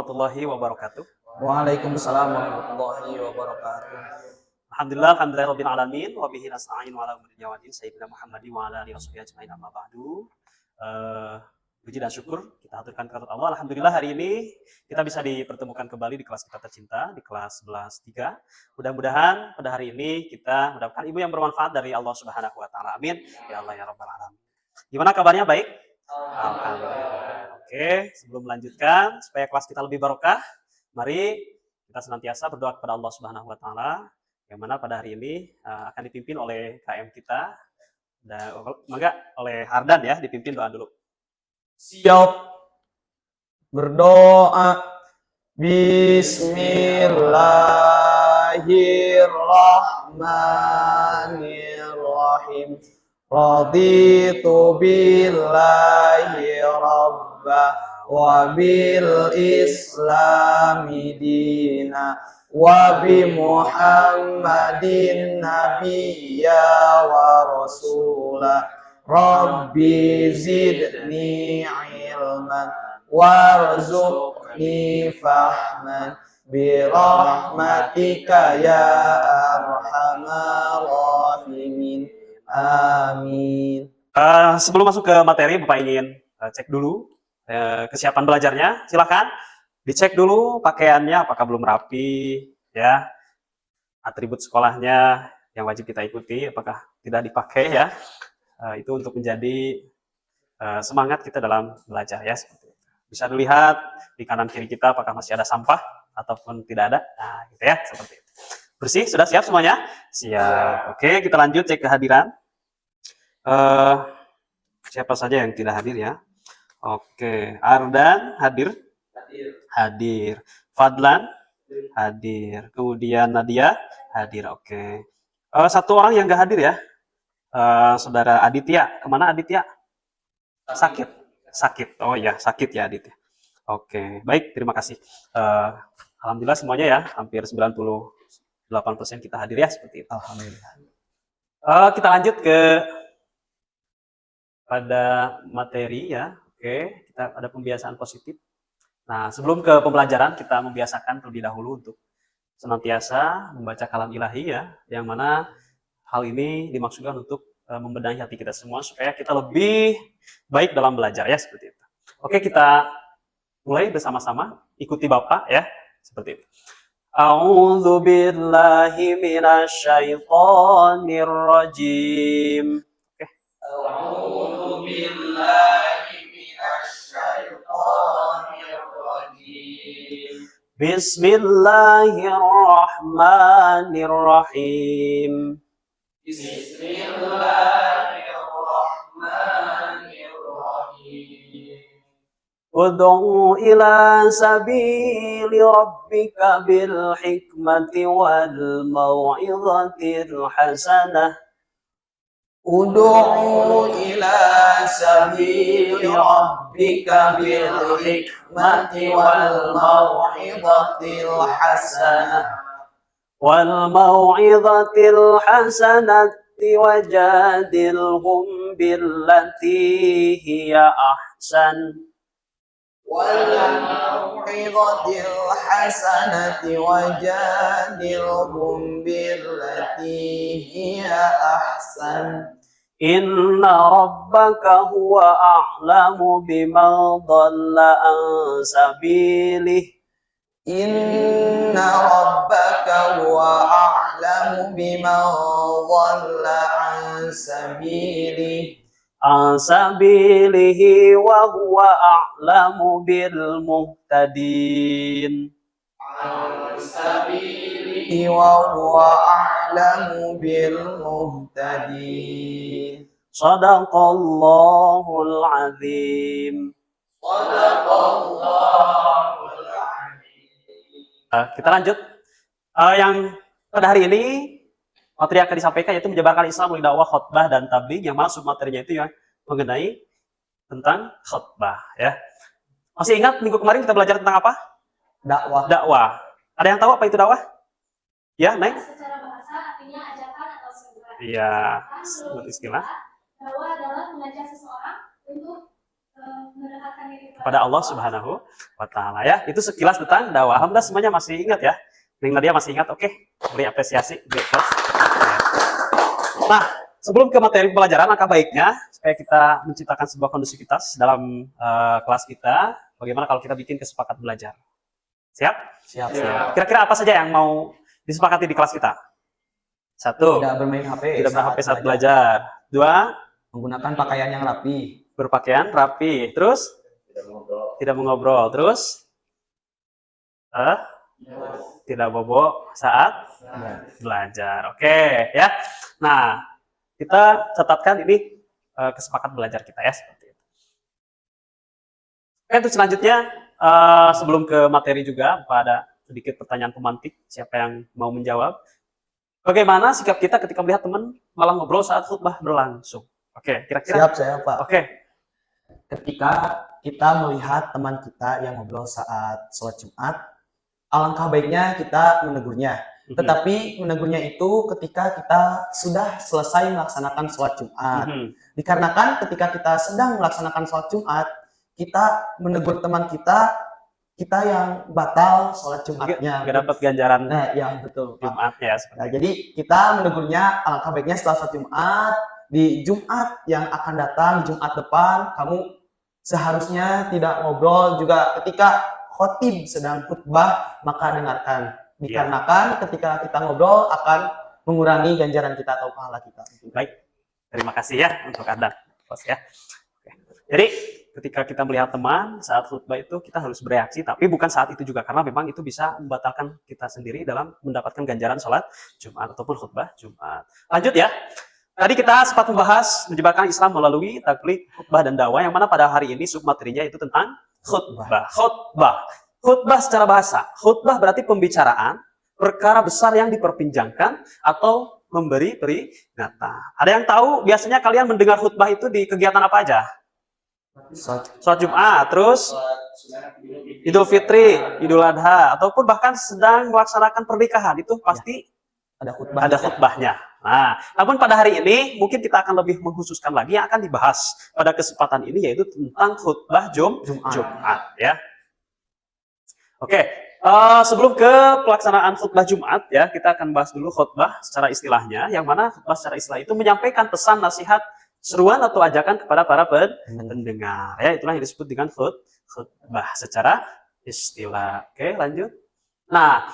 warahmatullahi wabarakatuh. Waalaikumsalam warahmatullahi wabarakatuh. Alhamdulillah rabbil alamin wa bihi nasta'in wa ala umuri jawadin sayyidina Muhammadin wa ala alihi washabihi ajmain amma ba'du. Puji dan syukur kita haturkan kepada Allah. Alhamdulillah hari ini kita bisa dipertemukan kembali di kelas kita tercinta, di kelas 11.3. Mudah-mudahan pada hari ini kita mendapatkan ilmu yang bermanfaat dari Allah Subhanahu wa taala. Amin. Ya Allah ya rabbal alamin. Gimana kabarnya? Baik? Alhamdulillah. Oke, sebelum melanjutkan supaya kelas kita lebih barokah, mari kita senantiasa berdoa kepada Allah Subhanahu wa taala yang mana pada hari ini akan dipimpin oleh KM kita dan mangga oleh Hardan ya, dipimpin doa dulu. Siap. Berdoa. Bismillahirrahmanirrahim. Raditu billahi rabba wa bil islami dina wa bi Muhammadin nabiyya wa rasula. Rabbi zidni ilman warzuqni fahman birahmatika ya arhamar rahimin. Amin. Sebelum masuk ke materi, Bapak ingin cek dulu kesiapan belajarnya. Silakan dicek dulu pakaiannya apakah belum rapi, ya. Atribut sekolahnya yang wajib kita ikuti apakah tidak dipakai ya. Itu untuk menjadi semangat kita dalam belajar ya. Seperti itu. Bisa dilihat di kanan kiri kita apakah masih ada sampah ataupun tidak ada. Nah, gitu ya, seperti itu. Bersih, sudah siap semuanya? Siap. Oke, kita lanjut cek kehadiran. Siapa saja yang tidak hadir ya? Oke, Ardan hadir? Hadir. Fadlan? Hadir. Kemudian Nadia? Hadir. Oke. Satu orang yang nggak hadir ya? Saudara Aditya. Kemana Aditya? Sakit. Sakit. Oh ya, sakit ya Aditya. Oke, baik. Terima kasih. Alhamdulillah semuanya ya, hampir 98% kita hadir ya, seperti itu. Alhamdulillah. Kita lanjut ke pada materi ya. Oke, kita ada pembiasaan positif. Nah, sebelum ke pembelajaran, kita membiasakan terlebih dahulu untuk senantiasa membaca kalam ilahi ya, yang mana hal ini dimaksudkan untuk membenahi hati kita semua supaya kita lebih baik dalam belajar ya, seperti itu. Oke, kita mulai bersama-sama, ikuti Bapak ya, seperti itu. A'udzu billahi minasyaitonir rajim. Oke. A'udzu billahi minasyaitonir rajim. Bismillahirrahmanirrahim. Bismillahirrahmanirrahim. Ud'u ila sabili rabbika bil hikmati wal mau'izatil hasanah. Ud'u ila sabili rabbika bil hikmati wal mau'izatil hasanah. والموعظة الحسنة وجادلهم بالتي هي أحسن والموعظة الحسنة وجادلهم بالتي هي أحسن إن ربك هو أعلم بمن ضل عن سبيله إن ربك هو أعلم بمن ضل عن سبيله وهو أعلم بالمهتدين وهو أعلم بالمهتدين صدق الله العظيم. Kita lanjut. Yang pada hari ini materi yang akan disampaikan yaitu menyebarkan Islam melalui dakwah, khutbah dan tabligh, yang masuk materinya itu yang mengenai tentang khutbah ya. Masih ingat minggu kemarin kita belajar tentang apa? Dakwah. Ada yang tahu apa itu dakwah? Ya, Neng? Secara bahasa artinya ajakan atau seruan. Iya, menurut istilah. Dakwah adalah mengajak seseorang untuk mendekatkan diri kepada kepada Allah Subhanahu wa taala ya. Itu sekilas tentang dakwah. Alhamdulillah semuanya masih ingat ya. Neng Nadia masih ingat. Oke, beri apresiasi. Nah, sebelum ke materi pelajaran, langkah baiknya supaya kita menciptakan sebuah kondusivitas dalam kelas kita, bagaimana kalau kita bikin kesepakatan belajar? Siap? Siap. Kira-kira apa saja yang mau disepakati di kelas kita? 1. Tidak bermain HP. Tidak bermain HP saat belajar. 2. Menggunakan pakaian yang rapi. Berpakaian rapi. Terus? Tidak mengobrol. Terus? Tidak bobo saat belajar. Oke, ya. Nah, kita catatkan ini kesepakatan belajar kita ya seperti itu. Oke, untuk selanjutnya sebelum ke materi juga ada sedikit pertanyaan pemantik. Siapa yang mau menjawab? Bagaimana sikap kita ketika melihat teman malah ngobrol saat khutbah berlangsung? Oke, kira-kira. Siap saya Pak. Oke. Ketika kita melihat teman kita yang ngobrol saat sholat Jumat, alangkah baiknya kita menegurnya. Tetapi menegurnya itu ketika kita sudah selesai melaksanakan sholat Jumat. Dikarenakan ketika kita sedang melaksanakan sholat Jumat, kita menegur teman kita yang batal sholat Jumatnya. Nggak dapat ganjaran. Nah, ya betul. Jumat ya. Nah, jadi kita menegurnya alangkah baiknya setelah sholat Jumat, di Jumat yang akan datang, Jumat depan, kamu seharusnya tidak ngobrol juga ketika khotib sedang khutbah, maka dengarkan. Dikarenakan ketika kita ngobrol akan mengurangi ganjaran kita atau pahala kita. Baik, terima kasih ya untuk Anda. Ya. Oke. Jadi ketika kita melihat teman saat khutbah itu kita harus bereaksi, tapi bukan saat itu juga karena memang itu bisa membatalkan kita sendiri dalam mendapatkan ganjaran sholat Jumat ataupun khutbah Jumat. Lanjut ya. Tadi kita sempat membahas menyebarkan Islam melalui taklik, khutbah dan dakwah, yang mana pada hari ini submaterinya itu tentang khutbah. Khutbah secara bahasa. Khutbah berarti pembicaraan perkara besar yang diperbincangkan atau memberi peringatan. Ada yang tahu biasanya kalian mendengar khutbah itu di kegiatan apa aja? Sholat Jumat, terus Idul Fitri, Idul Adha, ataupun bahkan sedang melaksanakan pernikahan, itu pasti ada khutbahnya. Nah, namun pada hari ini mungkin kita akan lebih mengkhususkan lagi yang akan dibahas pada kesempatan ini, yaitu tentang khutbah Jumat ya. Oke, sebelum ke pelaksanaan khutbah Jumat ya, kita akan bahas dulu khutbah secara istilahnya, yang mana khutbah secara istilah itu menyampaikan pesan, nasihat, seruan atau ajakan kepada para pendengar ya, itulah yang disebut dengan khutbah secara istilah. Oke, lanjut. Nah,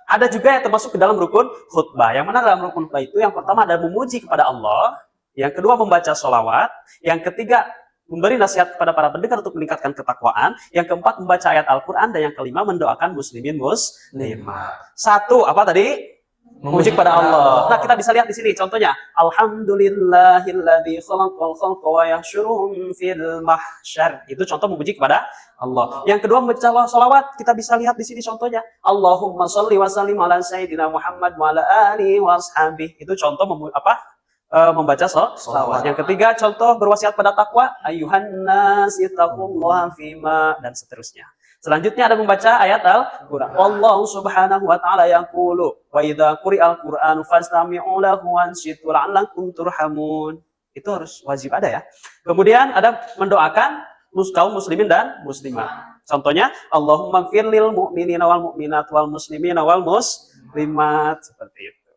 ada juga yang termasuk ke dalam rukun khutbah, yang mana dalam rukun khutbah itu yang pertama ada memuji kepada Allah, yang kedua membaca sholawat, yang ketiga memberi nasihat kepada para pendengar untuk meningkatkan ketakwaan, yang keempat membaca ayat Al-Quran, dan yang kelima mendoakan muslimin muslimat. Satu, apa tadi? Memuji kepada Allah. Nah, kita bisa lihat di sini contohnya. Alhamdulillahilladzi khalaqal khalqa wa yahsyuruhum fil mahsyar. Itu contoh memuji kepada Allah. Yang kedua membaca sholawat, kita bisa lihat di sini contohnya. Allahumma sholli wa sallim ala sayyidina Muhammad wa ala alihi wa ashabihi. Itu contoh membaca sholawat. Yang ketiga contoh berwasiat pada takwa. Ayyuhan nas ittaqullaha fima, dan seterusnya. Selanjutnya ada membaca ayat Al-Quran. Allah subhanahu wa ta'ala yaqulu wa idza quri'al Qur'anu fastami'u lahu wanshitu la'allakum turhamun. Itu harus wajib ada ya. Kemudian ada mendoakan kaum muslimin dan muslimat. Contohnya Allahumma ighfir lil mu'minina wal mu'minat wal muslimina wal muslimat, seperti itu.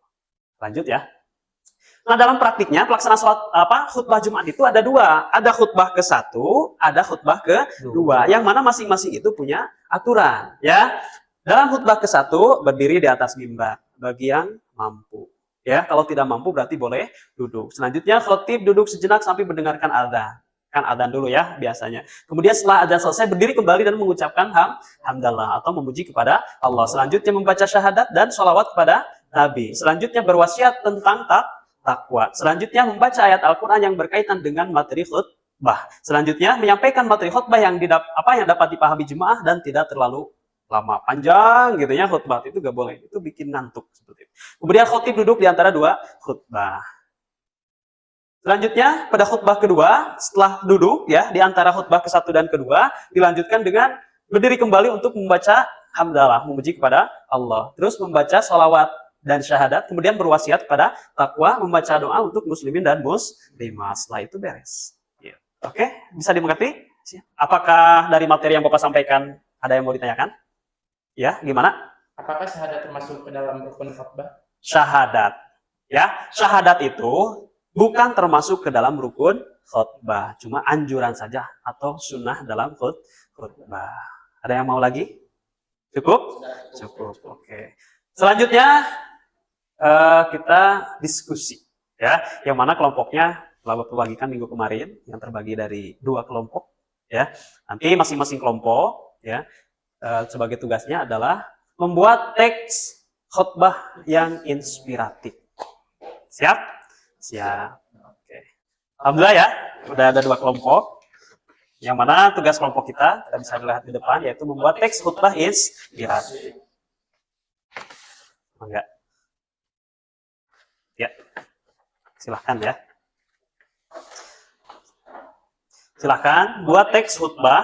Lanjut ya. Nah, dalam praktiknya pelaksanaan khutbah Jumat itu ada dua. Ada khutbah ke-1, ada khutbah ke-2, yang mana masing-masing itu punya aturan ya. Dalam khutbah ke-1 berdiri di atas mimbar bagi yang mampu. Ya, kalau tidak mampu berarti boleh duduk. Selanjutnya khotib duduk sejenak sampai mendengarkan adzan. Kan adzan dulu ya biasanya. Kemudian setelah adzan selesai berdiri kembali dan mengucapkan hamdalah atau memuji kepada Allah. Selanjutnya membaca syahadat dan sholawat kepada Nabi. Selanjutnya berwasiat tentang takwa. Selanjutnya membaca ayat Al-Quran yang berkaitan dengan materi khutbah. Selanjutnya menyampaikan materi khutbah yang dapat dipahami jemaah dan tidak terlalu lama panjang gitu ya. Khutbah itu gak boleh, itu bikin ngantuk seperti itu. Kemudian khotib duduk di antara dua khutbah. Selanjutnya pada khutbah kedua, setelah duduk ya di antara khutbah ke-1 dan kedua, dilanjutkan dengan berdiri kembali untuk membaca hamdalah, memuji kepada Allah. Terus membaca sholawat dan syahadat, kemudian berwasiat pada takwa, membaca doa untuk muslimin dan muslimat. Setelah itu beres. Oke, bisa dimengerti? Apakah dari materi yang Bapak sampaikan ada yang mau ditanyakan? Ya, gimana? Apakah syahadat termasuk ke dalam rukun khutbah? Syahadat. Ya, syahadat itu bukan termasuk ke dalam rukun khutbah, cuma anjuran saja atau sunnah dalam khutbah. Ada yang mau lagi? Cukup? Cukup. Oke. Selanjutnya kita diskusi, ya, yang mana kelompoknya telah Bapak bagikan minggu kemarin, yang terbagi dari 2 kelompok, ya. Nanti masing-masing kelompok, ya, sebagai tugasnya adalah membuat teks khutbah yang inspiratif. Siap? Siap. Oke. Alhamdulillah ya, udah ada 2 kelompok. Yang mana tugas kelompok kita bisa dilihat di depan, yaitu membuat teks khutbah inspiratif. Enggak? Ya, silahkan ya. Silahkan buat teks khutbah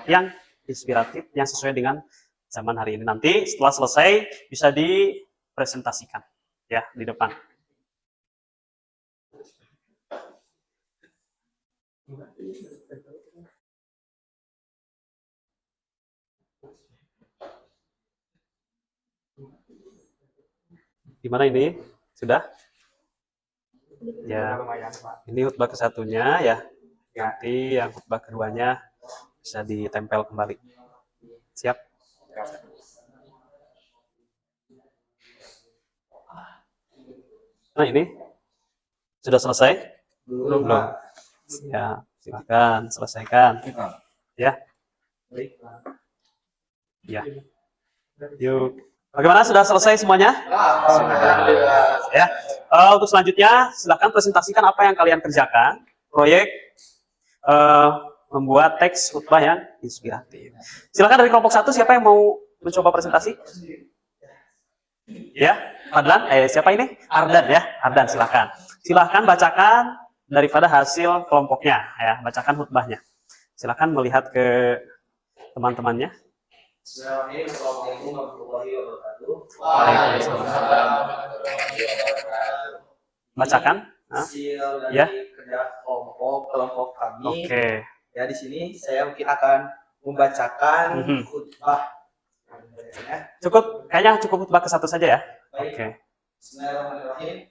yang inspiratif, yang sesuai dengan zaman hari ini. Nanti setelah selesai bisa dipresentasikan ya di depan. Gimana ini? Sudah? Ya, ini khutbah ke-1-nya ya. Nanti yang khutbah keduanya bisa ditempel kembali. Siap? Nah ini sudah selesai? Belum. Ya, silakan selesaikan. Ya. Ya. Yuk. Bagaimana, sudah selesai semuanya? Ya. Untuk selanjutnya, silakan presentasikan apa yang kalian kerjakan. Proyek membuat teks khutbah yang inspiratif. Silakan dari kelompok 1, siapa yang mau mencoba presentasi? Ya, Fadlan. Siapa ini? Ardan ya. Ardan, silakan. Silakan bacakan daripada hasil kelompoknya. Ya, bacakan khutbahnya. Silakan melihat ke teman-temannya. Assalamualaikum warahmatullahi wabarakatuh. Waalaikumsalam. Bacakan. Hasil dari Ya. kerja kelompok kami. Oke. Ya, di sini saya mungkin akan membacakan khutbah. Ya. Cukup, kayaknya cukup khutbah ke-1 saja ya. Baik. Oke. Bismillahirrahmanirrahim.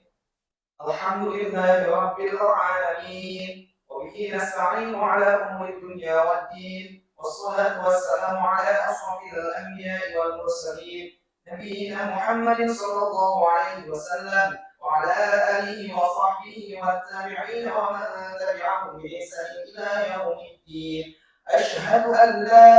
Alhamdulillahirabbil alamin. Wa bihi nasta'inu ala umuri dunya waddin. والصلاة والسلام على أشرف الأنبياء والمرسلين نبينا محمد صلى الله عليه وسلم وعلى آله وصحبه والتابعين ومن تبعهم بإحسان إلى يوم الدين أشهد أن لا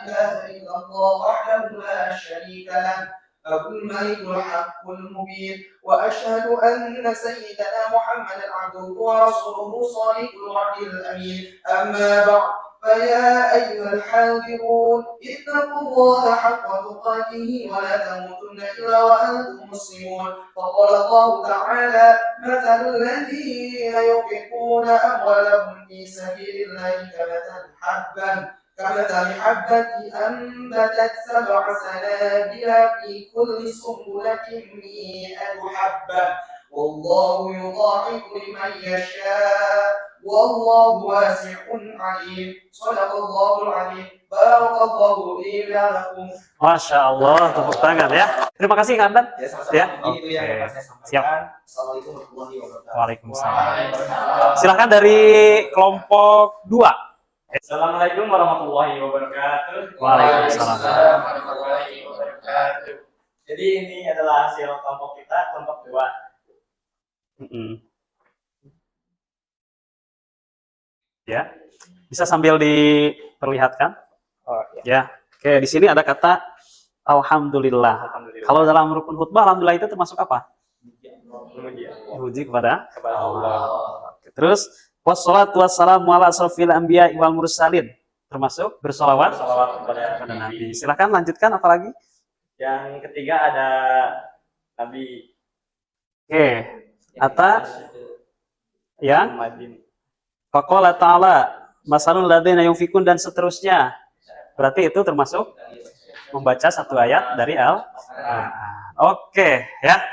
إله إلا الله وحده لا شريك له له الملك الحق المبين وأشهد أن سيدنا محمدا عبده ورسوله صادق الوعد الأمين أما بعد فيا أيها الحاضرون اتقوا الله حق تقاته ولا تموتن إلا وأنتم مسلمون فقال الله تعالى مثل الذين ينفقون أموالهم في سبيل الله كمثل حبة أنبتت 7 سنابل في كل سنبلة 100 حبة والله يضاعف لمن يشاء والله واسع عليم صدق الله العليم بارك الله لي ولكم. Masya Allah, tepuk tangan ya. Terima kasih Kak Ardan. Ya, sama-sama. Ya. Ini itu yang dapat saya sampaikan. Siap. Assalamualaikum warahmatullahi wabarakatuh. Waalaikumsalam. Silakan dari kelompok 2. Assalamualaikum warahmatullahi wabarakatuh. Waalaikumsalam. warahmatullahi wabarakatuh. Jadi ini adalah hasil kelompok kita, kelompok 2. Ya, bisa sambil diperlihatkan. Oh, Ya, oke, di sini ada kata alhamdulillah. Kalau dalam rukun khutbah, alhamdulillah itu termasuk apa? Puji kepada Allah. Oke, terus wassalatu wassalamu ala asrofil anbiya wal mursalin, termasuk bersolawat kepada Nabi. Silakan lanjutkan, apa lagi? Yang ketiga ada Nabi. Oke, yang faqala ta'ala masalul ladzina yunfikun dan seterusnya. Berarti itu termasuk membaca satu ayat dari Al-Quran. Oke, ya.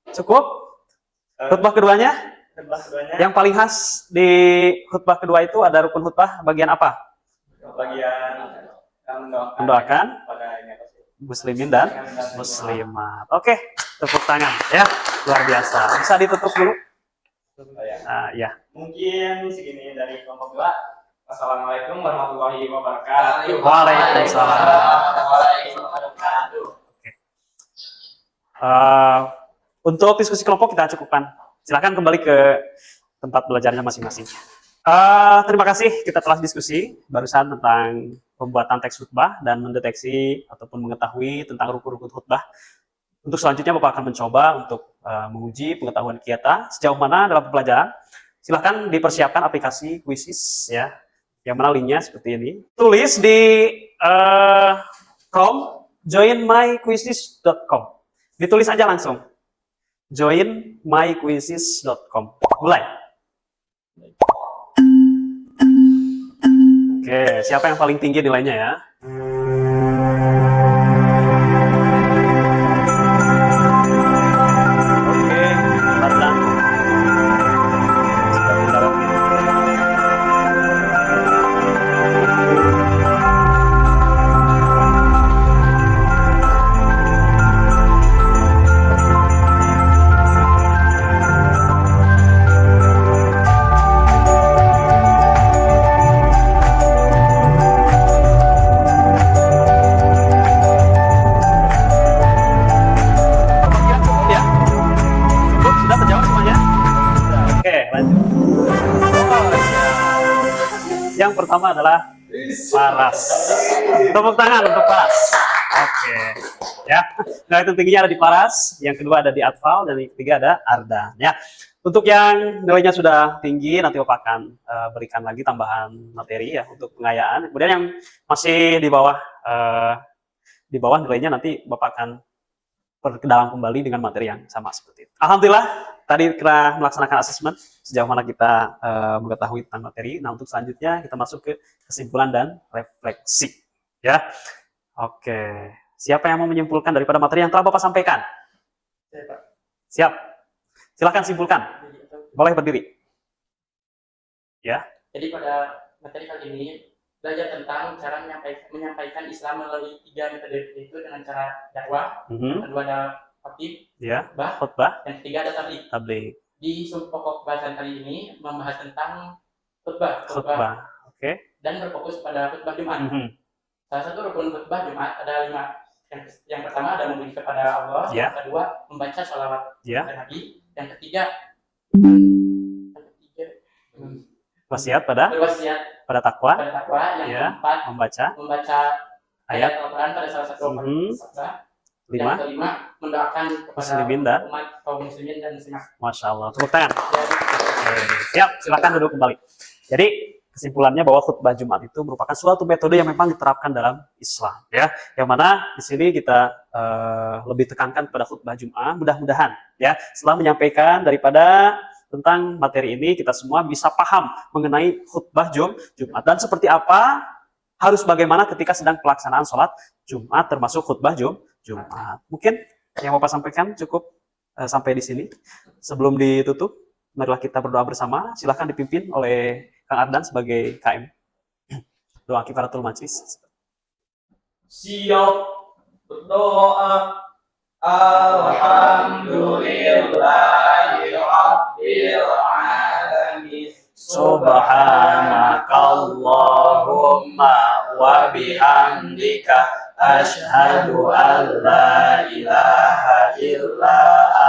Cukup? Khutbah keduanya? khutbah keduanya Yang paling khas di khutbah kedua itu ada rukun khutbah bagian apa? bagian Mendoakan pada ini apa sih? muslimin dan muslimat. Oke, tepuk tangan ya. Luar biasa. Bisa ditutup dulu? Ya. Mungkin segini dari kelompok 2. Assalamualaikum warahmatullahi wabarakatuh. Waalaikumsalam. Untuk diskusi kelompok kita cukupkan. Silakan kembali ke tempat belajarnya masing-masing. Terima kasih kita telah diskusi barusan tentang pembuatan teks khutbah dan mendeteksi ataupun mengetahui tentang rukun-rukun khutbah. Untuk selanjutnya Bapak akan mencoba untuk menguji pengetahuan kita sejauh mana dalam pembelajaran. Silahkan dipersiapkan aplikasi Quizzes ya, yang mana linknya seperti ini. Tulis di Chrome joinmyquizzes.com. Ditulis aja langsung. joinmyquizzes.com. Mulai. Oke, siapa yang paling tinggi nilainya ya? Oke, Tarzan. Sudah menjawab. Cukup ya? Cukup, sudah terjawab semuanya? Oke, lanjut. Oh, iya. Yang pertama adalah Paras. Tepuk tangan untuk Paras. Oke. Ya, nah itu tingginya ada di Paras, yang kedua ada di Atfal, dan yang ketiga ada Arda. Ya, untuk yang nilainya sudah tinggi, nanti Bapak akan berikan lagi tambahan materi ya untuk pengayaan. Kemudian yang masih di bawah nilainya nanti Bapak akan perkedalam kembali dengan materi yang sama seperti itu. Alhamdulillah, tadi kita melaksanakan asesmen sejauh mana kita mengetahui tentang materi. Nah, untuk selanjutnya kita masuk ke kesimpulan dan refleksi. Ya, oke. Siapa yang mau menyimpulkan daripada materi yang telah Bapak sampaikan? Saya, Pak. Siap. Silakan simpulkan. Boleh berdiri. Ya. Jadi pada materi kali ini belajar tentang cara menyampaikan Islam melalui 3 metode, yaitu dengan cara dakwah, yang kedua ada khotib, Ya. khutbah, Khutbah, yang ketiga ada tabligh. tabligh, Di pokok bahasan kali ini membahas tentang khutbah khutbah. Oke. dan berfokus pada khutbah Jumat. Salah satu rukun khutbah Jumat ada 5. Yang pertama ada memuji kepada Allah, Ya. yang kedua membaca sholawat Ya. kepada Nabi, yang ketiga Wasiat pada berwasiat takwa, pada takwa, yang Ya. keempat membaca ayat ayat Al-Quran pada salah satu khutbah, 5. yang kelima mendoakan kepada Muslimin dan umat kaum muslimin dan muslimat. Masya Allah. Tepuk tangan. Jadi, Siap, silakan duduk kembali. Jadi kesimpulannya bahwa khutbah Jumat itu merupakan suatu metode yang memang diterapkan dalam Islam, ya. Yang mana di sini kita lebih tekankan pada khutbah Jumat. Mudah-mudahan, ya, setelah menyampaikan daripada tentang materi ini, kita semua bisa paham mengenai khutbah Jumat dan seperti apa, harus bagaimana ketika sedang pelaksanaan sholat Jumat, termasuk khutbah Jumat. Mungkin yang Bapak sampaikan cukup sampai di sini. Sebelum ditutup, marilah kita berdoa bersama. Silahkan dipimpin oleh Kang Ardan sebagai KM. Doa kifaratul majlis. Siap berdoa. Alhamdulillahi Rabbil Alamin. Subhanakallahumma wa bihamdika asyhadu an la ilaha illa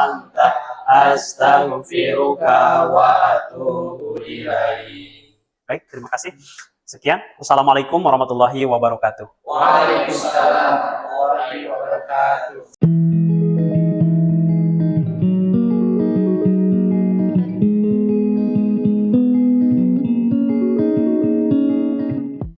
anta astaghfiruka wa atubu ilaik. Baik, terima kasih. Sekian. Wassalamualaikum warahmatullahi wabarakatuh. Waalaikumsalam warahmatullahi wabarakatuh.